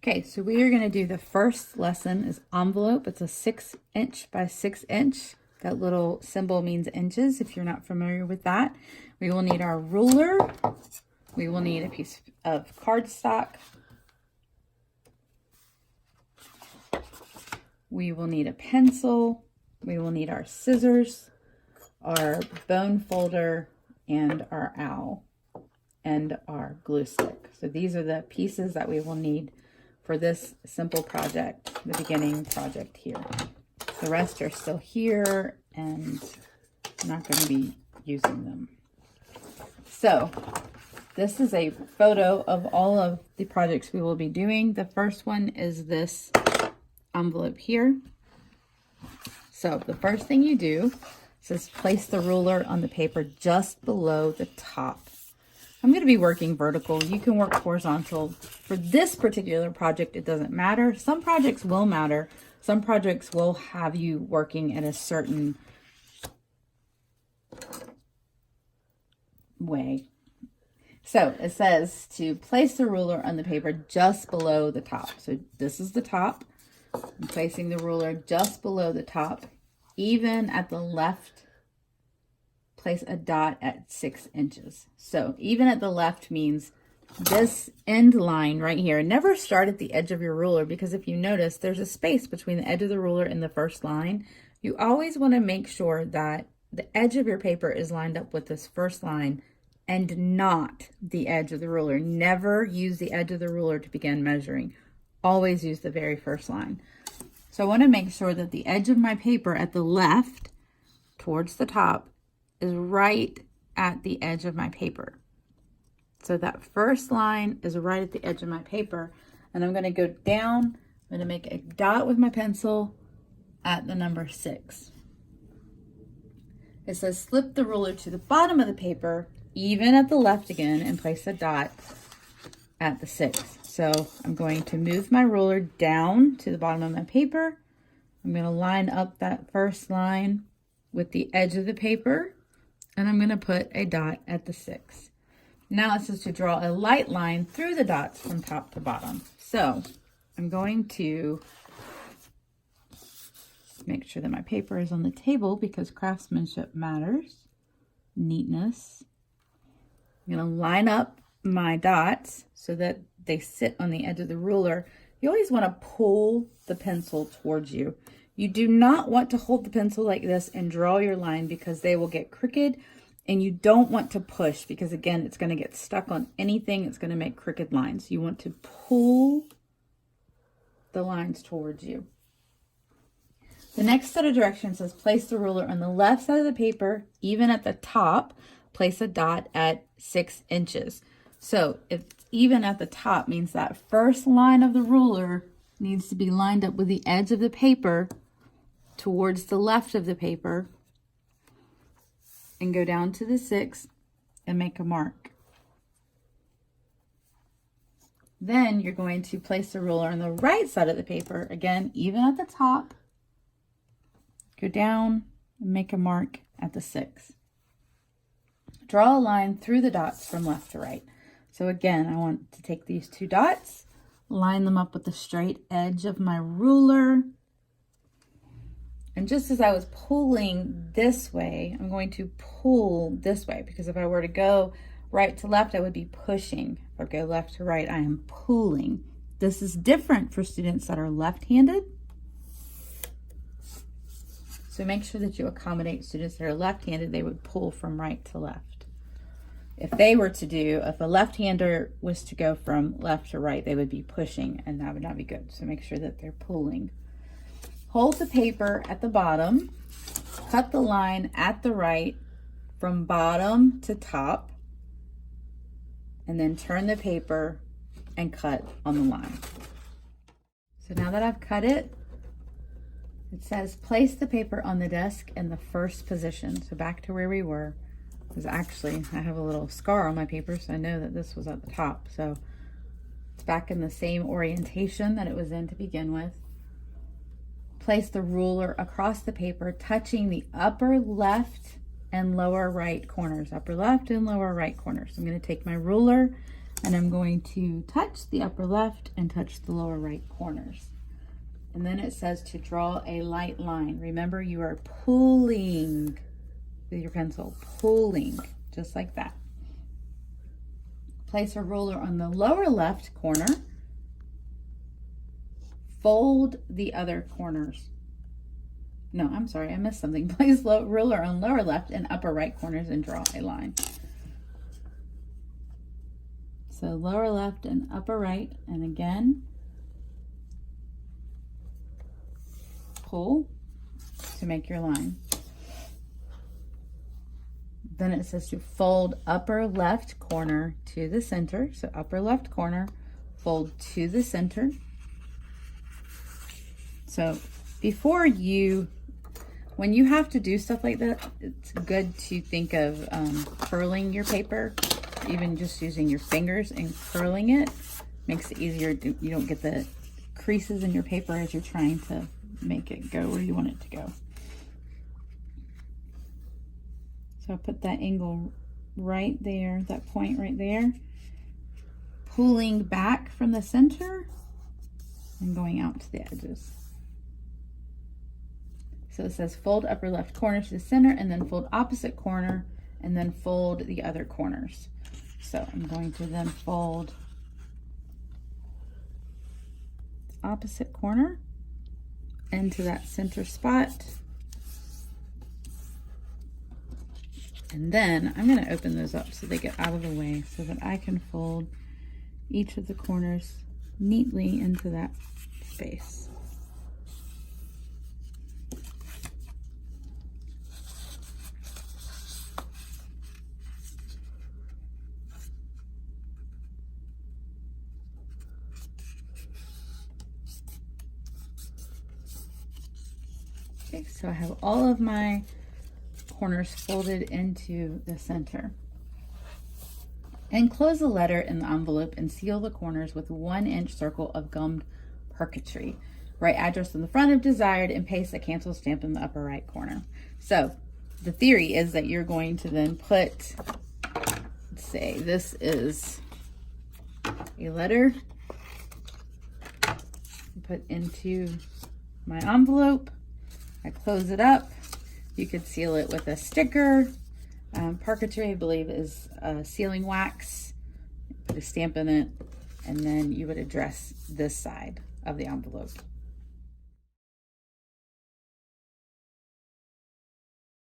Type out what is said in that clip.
Okay, so we are going to do the first lesson is envelope. It's a 6" by 6". That little symbol means inches if you're not familiar with that. We will need our ruler. We will need a piece of cardstock. We will need a pencil. We will need our scissors, our bone folder, and our owl, and our glue stick. So these are the pieces that we will need for this simple project, the beginning project here. The rest are still here, and I'm not going to be using them. So this is a photo of all of the projects we will be doing. The first one is this envelope here. So the first thing you do is place the ruler on the paper just below the top. I'm going to be working vertical. You can work horizontal. For this particular project, it doesn't matter. Some projects will matter. Some projects will have you working in a certain way. So it says to place the ruler on the paper just below the top. So this is the top. I'm placing the ruler just below the top. Even at the left, place a dot at 6 inches. So even at the left means this end line right here. Never start at the edge of your ruler, because if you notice, there's a space between the edge of the ruler and the first line. You always want to make sure that the edge of your paper is lined up with this first line and not the edge of the ruler. Never use the edge of the ruler to begin measuring. Always use the very first line. So I want to make sure that the edge of my paper at the left towards the top is right at the edge of my paper. So that first line is right at the edge of my paper, and I'm going to go down. I'm going to make a dot with my pencil at the number 6. It says slip the ruler to the bottom of the paper, even at the left again, and place a dot at the 6. So I'm going to move my ruler down to the bottom of my paper. I'm going to line up that first line with the edge of the paper, and I'm going to put a dot at the 6. Now it says to draw a light line through the dots from top to bottom. So I'm going to make sure that my paper is on the table because craftsmanship matters. Neatness. I'm going to line up my dots so that they sit on the edge of the ruler. You always want to pull the pencil towards you. You do not want to hold the pencil like this and draw your line, because they will get crooked, and you don't want to push because, again, it's going to get stuck on anything. It's going to make crooked lines. You want to pull the lines towards you. The next set of directions says place the ruler on the left side of the paper, even at the top, place a dot at 6 inches. So if even at the top means that first line of the ruler needs to be lined up with the edge of the paper towards the left of the paper, and go down to the 6 and make a mark. Then you're going to place the ruler on the right side of the paper, again, even at the top, go down and make a mark at the 6. Draw a line through the dots from left to right. So again, I want to take these 2 dots, line them up with the straight edge of my ruler. And just as I was pulling this way, I'm going to pull this way, because if I were to go right to left, I would be pushing. If I go left to right, I am pulling. This is different for students that are left-handed. So make sure that you accommodate students that are left-handed. They would pull from right to left. If a left-hander was to go from left to right, they would be pushing, and that would not be good. So make sure that they're pulling. Hold the paper at the bottom, cut the line at the right from bottom to top, and then turn the paper and cut on the line. So now that I've cut it, it says place the paper on the desk in the first position. So back to where we were. Because actually I have a little scar on my paper, so I know that this was at the top. So it's back in the same orientation that it was in to begin with. Place the ruler across the paper, touching the upper left and lower right corners. Upper left and lower right corners. I'm going to take my ruler And I'm going to touch the upper left and touch the lower right corners. And then it says to draw a light line. Remember, you are pulling with your pencil, pulling, just like that. Place a ruler on the lower left corner. Fold the other corners. No, I'm sorry, I missed something. Place ruler on lower left and upper right corners and draw a line. So lower left and upper right, and again, pull to make your line. Then it says to fold upper left corner to the center. So upper left corner, fold to the center. So when you have to do stuff like that, it's good to think of curling your paper. Even just using your fingers and curling it makes it easier. You don't get the creases in your paper as you're trying to make it go where you want it to go. So I put that angle right there, that point right there, pulling back from the center and going out to the edges. So it says fold upper left corner to the center and then fold opposite corner and then fold the other corners. So I'm going to then fold opposite corner into that center spot. And then I'm going to open those up so they get out of the way so that I can fold each of the corners neatly into that space. Okay, so I have all of my corners folded into the center. Enclose the letter in the envelope and seal the corners with a 1-inch circle of gummed parquetry. Write address on the front if desired and paste a cancel stamp in the upper right corner. So the theory is that you're going to then put, let's say this is a letter, put into my envelope. I close it up. You could seal it with a sticker. Parquetry, I believe, is sealing wax. Put a stamp in it, and then you would address this side of the envelope.